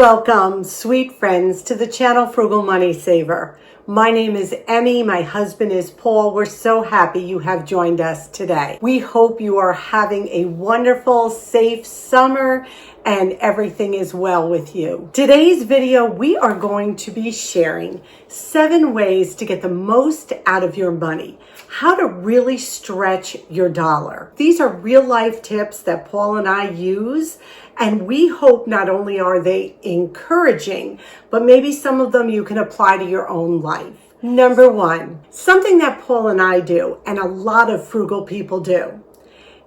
Welcome, sweet friends, to the channel Frugal Money Saver. My name is Emmy. My husband is Paul. We're so happy you have joined us today. We hope you are having a wonderful, safe summer and everything is well with you. Today's video, we are going to be sharing 7 ways to get the most out of your money. How to really stretch your dollar. These are real life tips that Paul and I use, and we hope not only are they encouraging, but maybe some of them you can apply to your own life. Number 1, something that Paul and I do, and a lot of frugal people do,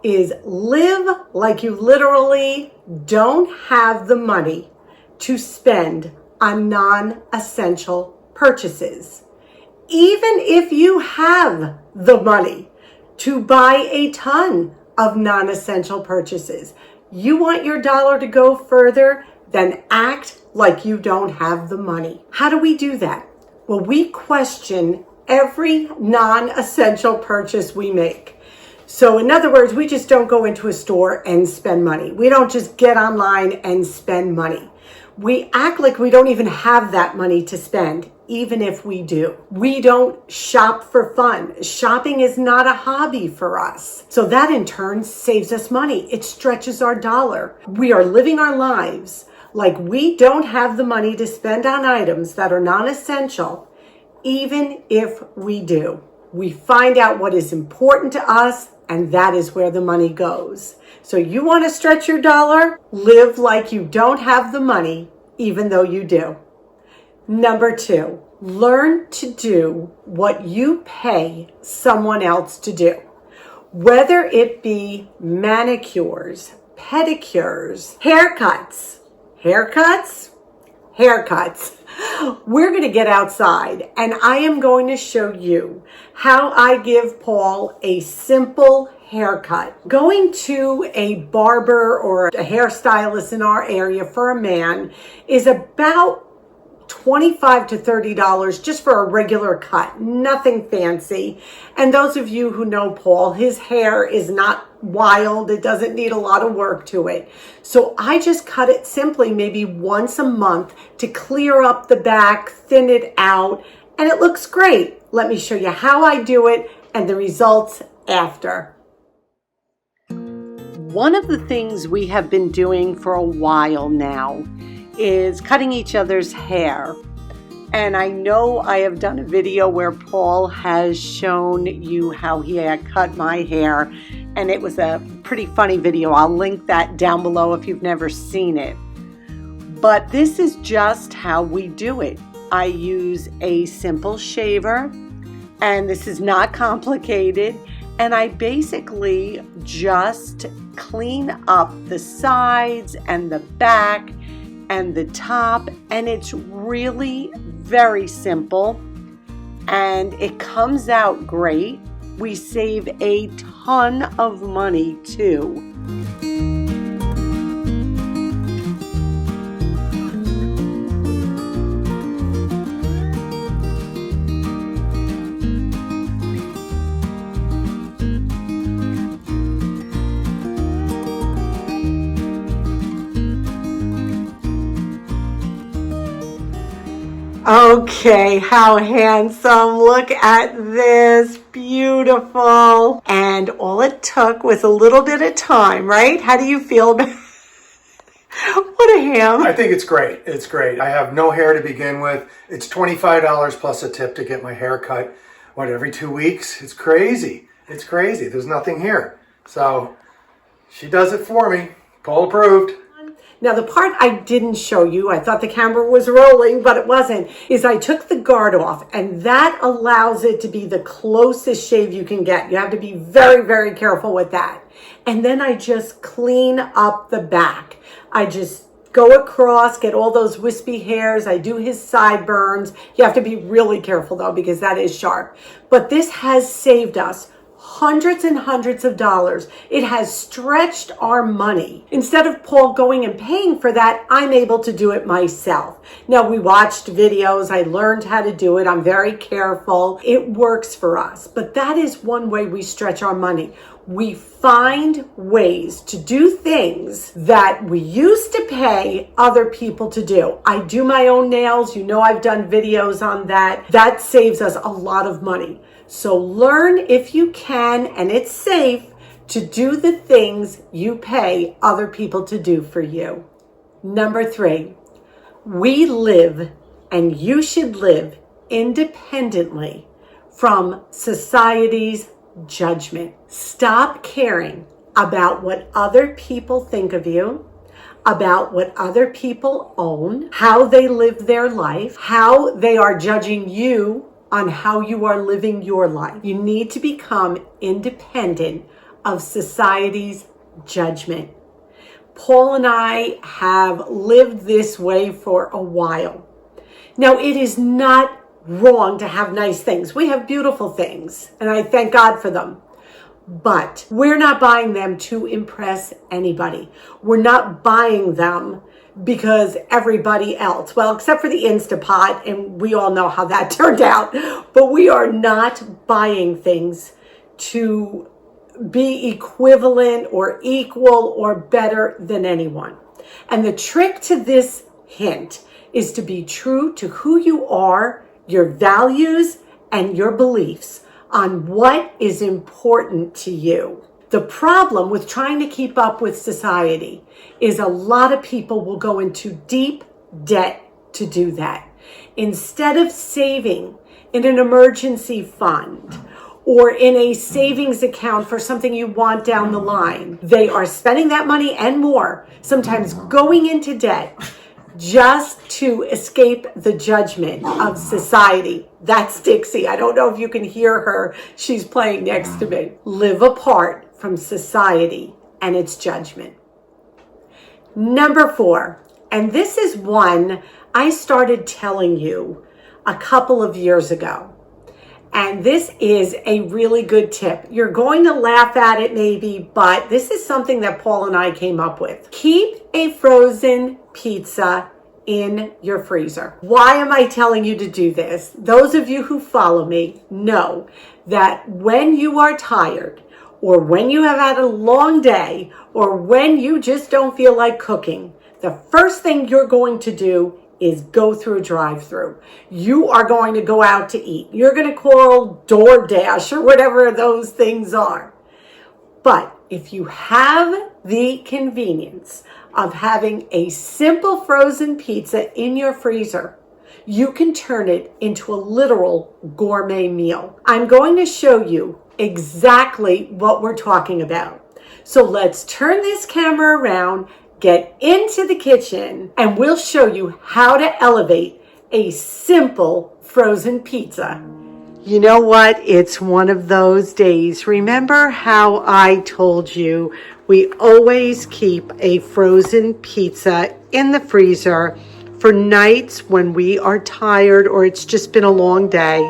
is live like you literally don't have the money to spend on non-essential purchases. Even if you have the money to buy a ton of non-essential purchases, you want your dollar to go further, then act like you don't have the money. How do we do that? Well, we question every non-essential purchase we make. So in other words, we just don't go into a store and spend money. We don't just get online and spend money. We act like we don't even have that money to spend, even if we do. We don't shop for fun. Shopping is not a hobby for us. So that in turn saves us money. It stretches our dollar. We are living our lives like we don't have the money to spend on items that are non-essential, even if we do. We find out what is important to us, and that is where the money goes. So you want to stretch your dollar? Live like you don't have the money, even though you do. Number 2, learn to do what you pay someone else to do. Whether it be manicures, pedicures, haircuts. We're going to get outside and I am going to show you how I give Paul a simple haircut. Going to a barber or a hairstylist in our area for a man is about $25 to $30 just for a regular cut, nothing fancy. And those of you who know Paul, his hair is not wild. It doesn't need a lot of work to it. So I just cut it simply maybe once a month to clear up the back, thin it out, and it looks great. Let me show you how I do it and the results after. One of the things we have been doing for a while now is cutting each other's hair. And I know I have done a video where Paul has shown you how he had cut my hair, and it was a pretty funny video. I'll link that down below if you've never seen it. But this is just how we do it. I use a simple shaver, and this is not complicated, and I basically just clean up the sides and the back and the top, and it's really very simple and it comes out great. We save a ton of money too. Okay, how handsome. Look at this. Beautiful. And all it took was a little bit of time, right? How do you feel about What a ham. I think it's great. It's great. I have no hair to begin with. It's $25 plus a tip to get my hair cut, every 2 weeks? It's crazy. It's crazy. There's nothing here. So she does it for me. Paul approved. Now, the part I didn't show you, I thought the camera was rolling, but it wasn't, is I took the guard off, and that allows it to be the closest shave you can get. You have to be very, very careful with that. And then I just clean up the back. I just go across, get all those wispy hairs. I do his sideburns. You have to be really careful, though, because that is sharp. But this has saved us hundreds and hundreds of dollars. It has stretched our money. Instead of Paul going and paying for that, I'm able to do it myself. Now, we watched videos. I learned how to do it. I'm very careful. It works for us. But that is one way we stretch our money. We find ways to do things that we used to pay other people to do. I do my own nails. You know, I've done videos on that. That saves us a lot of money. So learn if you can, and it's safe, to do the things you pay other people to do for you. Number 3, we live, and you should live, independently from society's judgment. Stop caring about what other people think of you, about what other people own, how they live their life, how they are judging you on how you are living your life. You need to become independent of society's judgment. Paul and I have lived this way for a while. Now, it is not wrong to have nice things. We have beautiful things, and I thank God for them. But we're not buying them to impress anybody. We're not buying them because everybody else, well, except for the Instapot, and we all know how that turned out, but we are not buying things to be equivalent or equal or better than anyone. And the trick to this hint is to be true to who you are, your values, and your beliefs on what is important to you. The problem with trying to keep up with society is a lot of people will go into deep debt to do that. Instead of saving in an emergency fund or in a savings account for something you want down the line, they are spending that money and more, sometimes going into debt just to escape the judgment of society. That's Dixie. I don't know if you can hear her. She's playing next to me. Live apart from society and its judgment. Number 4, and this is one I started telling you a couple of years ago. And this is a really good tip. You're going to laugh at it maybe, but this is something that Paul and I came up with. Keep a frozen pizza in your freezer. Why am I telling you to do this? Those of you who follow me know that when you are tired, or when you have had a long day, or when you just don't feel like cooking, the first thing you're going to do is go through a drive-through. You are going to go out to eat. You're going to call DoorDash or whatever those things are. But if you have the convenience of having a simple frozen pizza in your freezer, you can turn it into a literal gourmet meal. I'm going to show you exactly what we're talking about. So let's turn this camera around, get into the kitchen, and we'll show you how to elevate a simple frozen pizza. You know what? It's one of those days. Remember how I told you we always keep a frozen pizza in the freezer for nights when we are tired or it's just been a long day,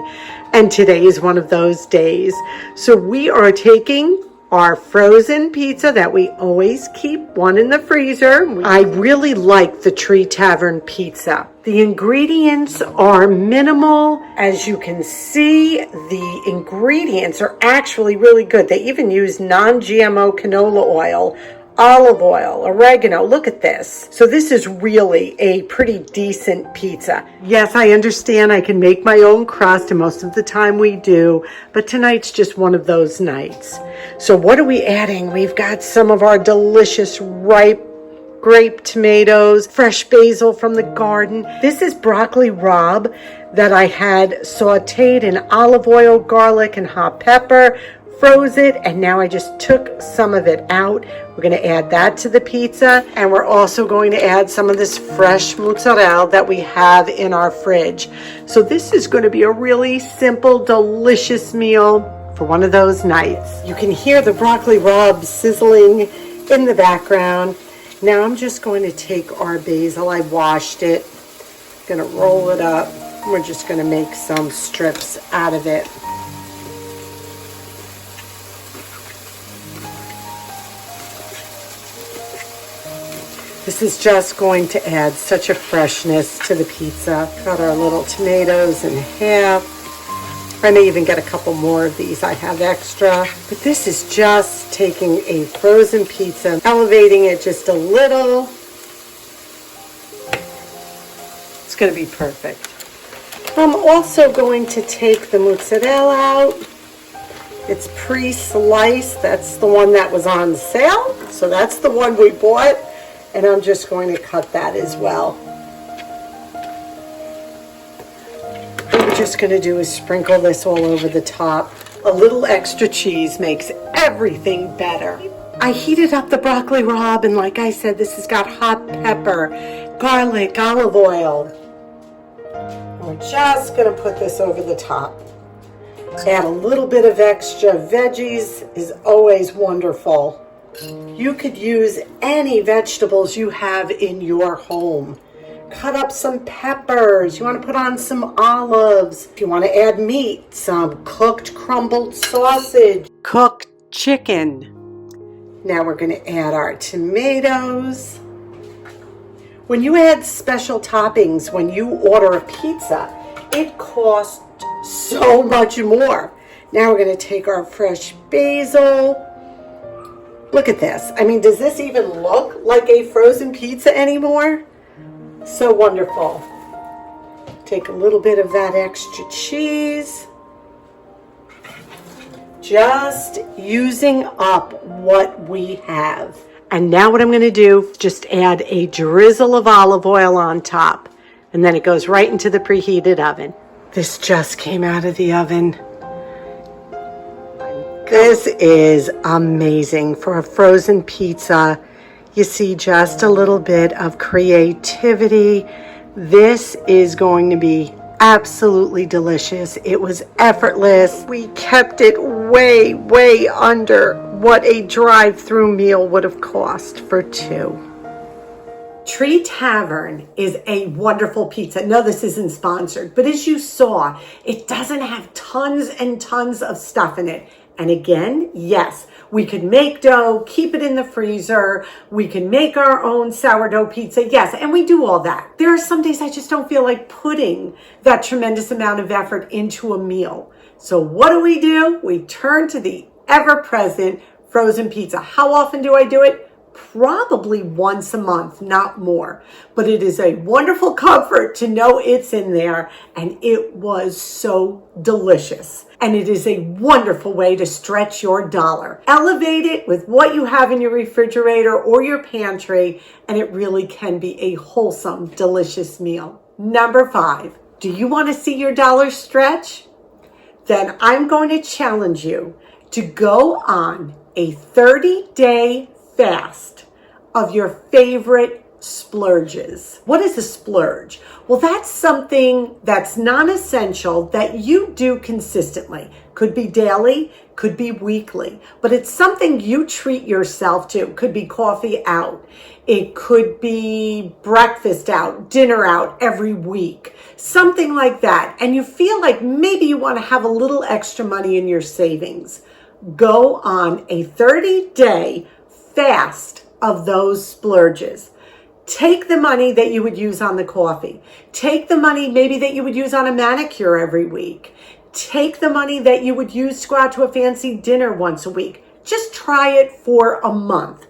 and today is one of those days. So we are taking our frozen pizza that we always keep one in the freezer. I really like the Tree Tavern pizza. The ingredients are minimal. As you can see, the ingredients are actually really good. They even use non-GMO canola oil, olive oil, oregano. Look at this. So this is really a pretty decent pizza. Yes, I understand I can make my own crust, and most of the time we do, but tonight's just one of those nights. So what are we adding? We've got some of our delicious ripe grape tomatoes, fresh basil from the garden. This is broccoli rabe that I had sauteed in olive oil, garlic, and hot pepper. Froze it, and now I just took some of it out. We're going to add that to the pizza, and we're also going to add some of this fresh mozzarella that we have in our fridge. So this is going to be a really simple, delicious meal for one of those nights. You can hear the broccoli rabe sizzling in the background. Now I'm just going to take our basil. I washed it. I'm going to roll it up. We're just going to make some strips out of it. This is just going to add such a freshness to the pizza. Cut our little tomatoes in half. I may even get a couple more of these. I have extra. But this is just taking a frozen pizza, elevating it just a little. It's going to be perfect. I'm also going to take the mozzarella out. It's pre-sliced. That's the one that was on sale. So that's the one we bought. And I'm just going to cut that as well. What we're just going to do is sprinkle this all over the top. A little extra cheese makes everything better. I heated up the broccoli rabe, and like I said, this has got hot pepper, garlic, olive oil. We're just going to put this over the top. Add a little bit of extra veggies is always wonderful. You could use any vegetables you have in your home. Cut up some peppers. You want to put on some olives. If you want to add meat, some cooked crumbled sausage, cooked chicken. Now we're going to add our tomatoes. When you add special toppings, when you order a pizza, it costs so much more. Now we're going to take our fresh basil. Look at this. I mean, does this even look like a frozen pizza anymore? So wonderful. Take a little bit of that extra cheese. Just using up what we have. And now what I'm going to do, just add a drizzle of olive oil on top. And then it goes right into the preheated oven. This just came out of the oven. This is amazing for a frozen pizza. You see just a little bit of creativity. This is going to be absolutely delicious. It was effortless. We kept it way, way under what a drive-through meal would have cost for two. Tree Tavern is a wonderful pizza. No, this isn't sponsored, but as you saw, it doesn't have tons and tons of stuff in it. And again, yes, we could make dough, keep it in the freezer. We can make our own sourdough pizza. Yes, and we do all that. There are some days I just don't feel like putting that tremendous amount of effort into a meal. So what do? We turn to the ever-present frozen pizza. How often do I do it? Probably once a month, not more. But it is a wonderful comfort to know it's in there, and it was so delicious. And it is a wonderful way to stretch your dollar. Elevate it with what you have in your refrigerator or your pantry, and it really can be a wholesome, delicious meal. Number 5, do you want to see your dollar stretch? Then I'm going to challenge you to go on a 30-day fast of your favorite splurges. What is a splurge? Well, that's something that's non-essential that you do consistently. Could be daily, could be weekly, but it's something you treat yourself to. Could be coffee out. It could be breakfast out, dinner out every week, something like that. And you feel like maybe you want to have a little extra money in your savings. Go on a 30-day fast of those splurges. Take the money that you would use on the coffee. Take the money maybe that you would use on a manicure every week. Take the money that you would use to go out to a fancy dinner once a week. Just try it for a month.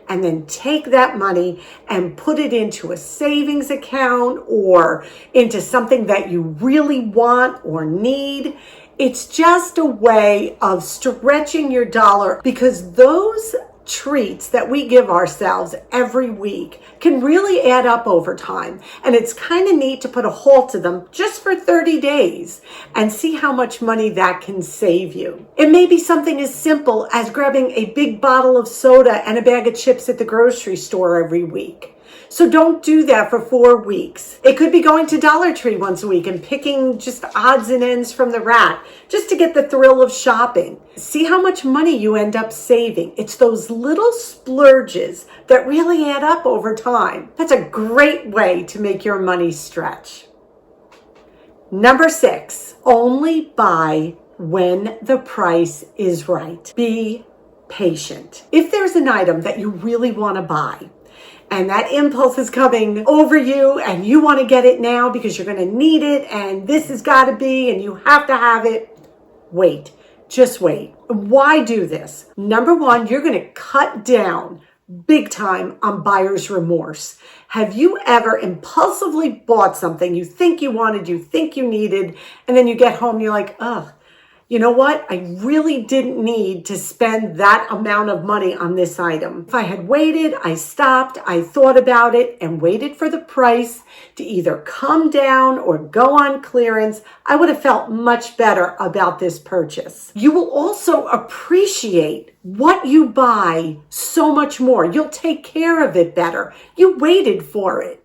And then take that money and put it into a savings account or into something that you really want or need. It's just a way of stretching your dollar, because those treats that we give ourselves every week can really add up over time. And it's kind of neat to put a halt to them just for 30 days and see how much money that can save you. It may be something as simple as grabbing a big bottle of soda and a bag of chips at the grocery store every week. So don't do that for 4 weeks. It could be going to Dollar Tree once a week and picking just odds and ends from the rack just to get the thrill of shopping. See how much money you end up saving. It's those little splurges that really add up over time. That's a great way to make your money stretch. Number 6, only buy when the price is right. Be patient. If there's an item that you really want to buy, and that impulse is coming over you and you want to get it now because you're going to need it and this has got to be and you have to have it. Wait, just wait. Why do this? Number one, you're going to cut down big time on buyer's remorse. Have you ever impulsively bought something you think you wanted, you think you needed, and then you get home and you're like, ugh, you know what? I really didn't need to spend that amount of money on this item. If I had waited, I stopped, I thought about it and waited for the price to either come down or go on clearance, I would have felt much better about this purchase. You will also appreciate what you buy so much more. You'll take care of it better. You waited for it.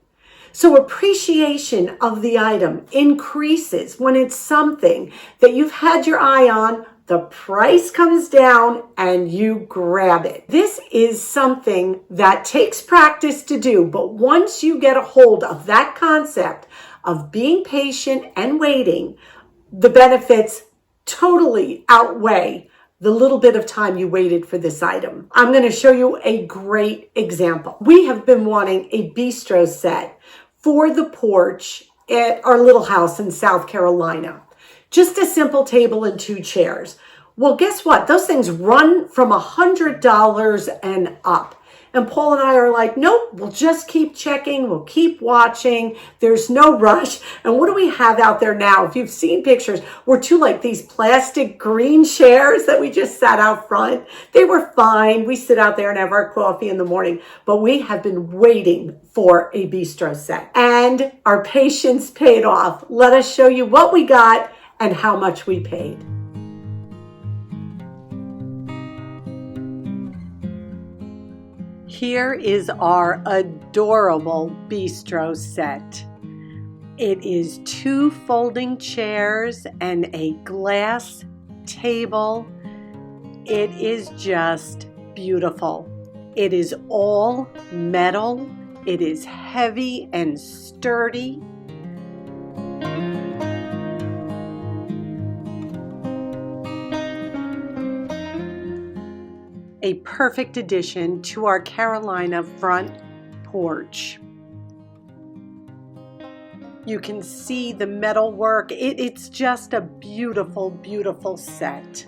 So appreciation of the item increases when it's something that you've had your eye on, the price comes down and you grab it. This is something that takes practice to do, but once you get a hold of that concept of being patient and waiting, the benefits totally outweigh the little bit of time you waited for this item. I'm going to show you a great example. We have been wanting a bistro set for the porch at our little house in South Carolina. Just a simple table and 2 chairs. Well, guess what? Those things run from $100 and up. And Paul and I are like, nope, we'll just keep checking. We'll keep watching. There's no rush. And what do we have out there now? If you've seen pictures, we're 2 like these plastic green chairs that we just sat out front. They were fine. We sit out there and have our coffee in the morning, but we have been waiting for a bistro set and our patience paid off. Let us show you what we got and how much we paid. Here is our adorable bistro set. It is 2 folding chairs and a glass table. It is just beautiful. It is all metal. It is heavy and sturdy. A perfect addition to our Carolina front porch. You can see the metal work. It's just a beautiful, beautiful set.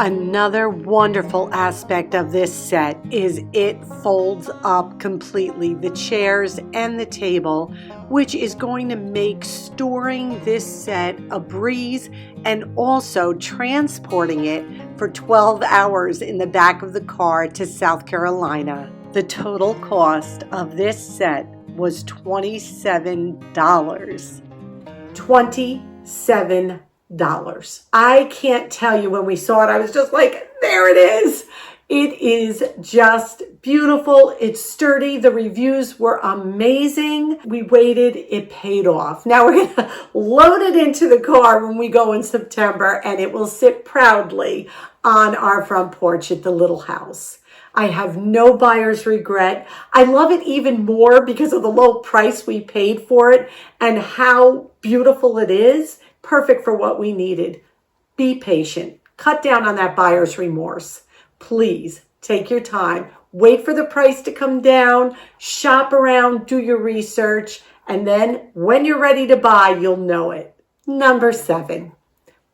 Another wonderful aspect of this set is it folds up completely, the chairs and the table, which is going to make storing this set a breeze and also transporting it for 12 hours in the back of the car to South Carolina. The total cost of this set was $27. $27. I can't tell you, when we saw it, I was just like, there it is. It is just beautiful. It's sturdy. The reviews were amazing. We waited. It paid off. Now we're going to load it into the car when we go in September, and it will sit proudly on our front porch at the little house. I have no buyer's regret. I love it even more because of the low price we paid for it and how beautiful it is. Perfect for what we needed. Be patient. Cut down on that buyer's remorse. Please take your time. Wait for the price to come down. Shop around. Do your research. And then when you're ready to buy, you'll know it. Number 7.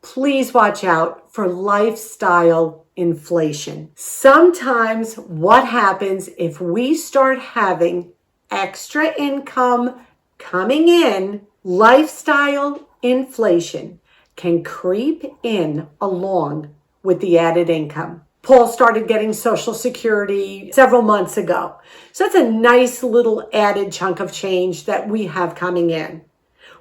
Please watch out for lifestyle inflation. Sometimes what happens if we start having extra income coming in, lifestyle inflation can creep in along with the added income. Paul started getting Social Security several months ago. So that's a nice little added chunk of change that we have coming in.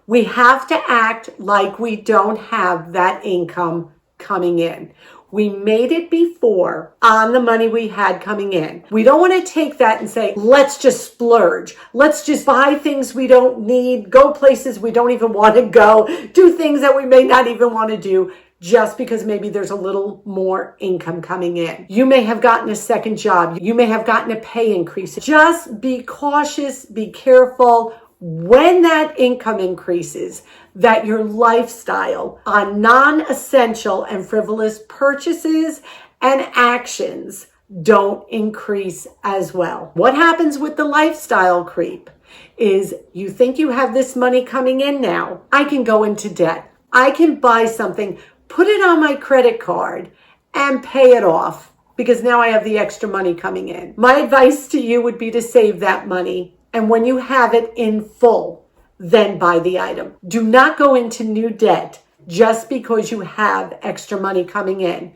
We have to act like we don't have that income coming in. We made it before on the money we had coming in. We don't want to take that and say, let's just splurge. Let's just buy things we don't need, go places we don't even want to go, do things that we may not even want to do. just because maybe there's a little more income coming in. You may have gotten a second job. You may have gotten a pay increase. Just be cautious, be careful when that income increases, that your lifestyle on non-essential and frivolous purchases and actions don't increase as well. What happens with the lifestyle creep is you think you have this money coming in now. I can go into debt. I can buy something, put it on my credit card and pay it off because now I have the extra money coming in. My advice to you would be to save that money. And when you have it in full, then buy the item. Do not go into new debt just because you have extra money coming in.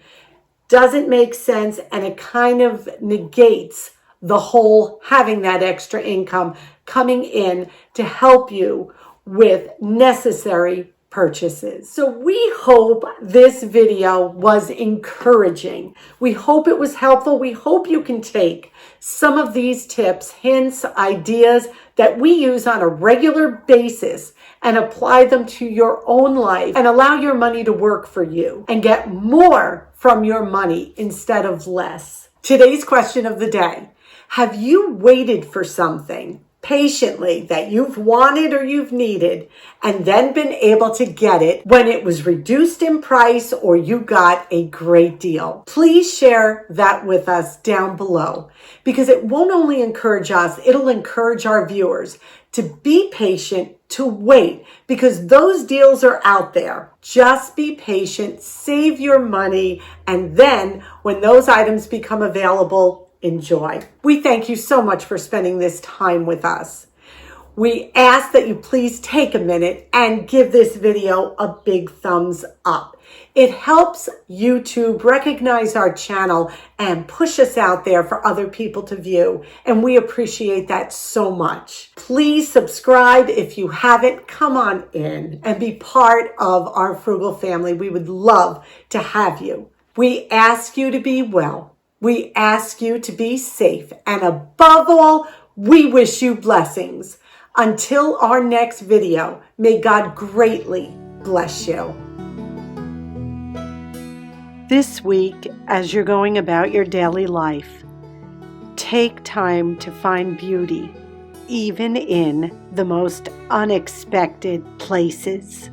Doesn't make sense, and it kind of negates the whole having that extra income coming in to help you with necessary purchases. So we hope this video was encouraging. We hope it was helpful. We hope you can take some of these tips, hints, ideas that we use on a regular basis and apply them to your own life and allow your money to work for you and get more from your money instead of less. Today's question of the day: have you waited for something patiently that you've wanted or you've needed and then been able to get it when it was reduced in price or you got a great deal? Please share that with us down below, because it won't only encourage us, it'll encourage our viewers to be patient, to wait, because those deals are out there. Just be patient, save your money, and then when those items become available, enjoy. We thank you so much for spending this time with us. We ask that you please take a minute and give this video a big thumbs up. It helps YouTube recognize our channel and push us out there for other people to view, and we appreciate that so much. Please subscribe if you haven't. Come on in and be part of our Frugal family. We would love to have you. We ask you to be well. We ask you to be safe, and above all, we wish you blessings. Until our next video, may God greatly bless you. This week, as you're going about your daily life, take time to find beauty, even in the most unexpected places.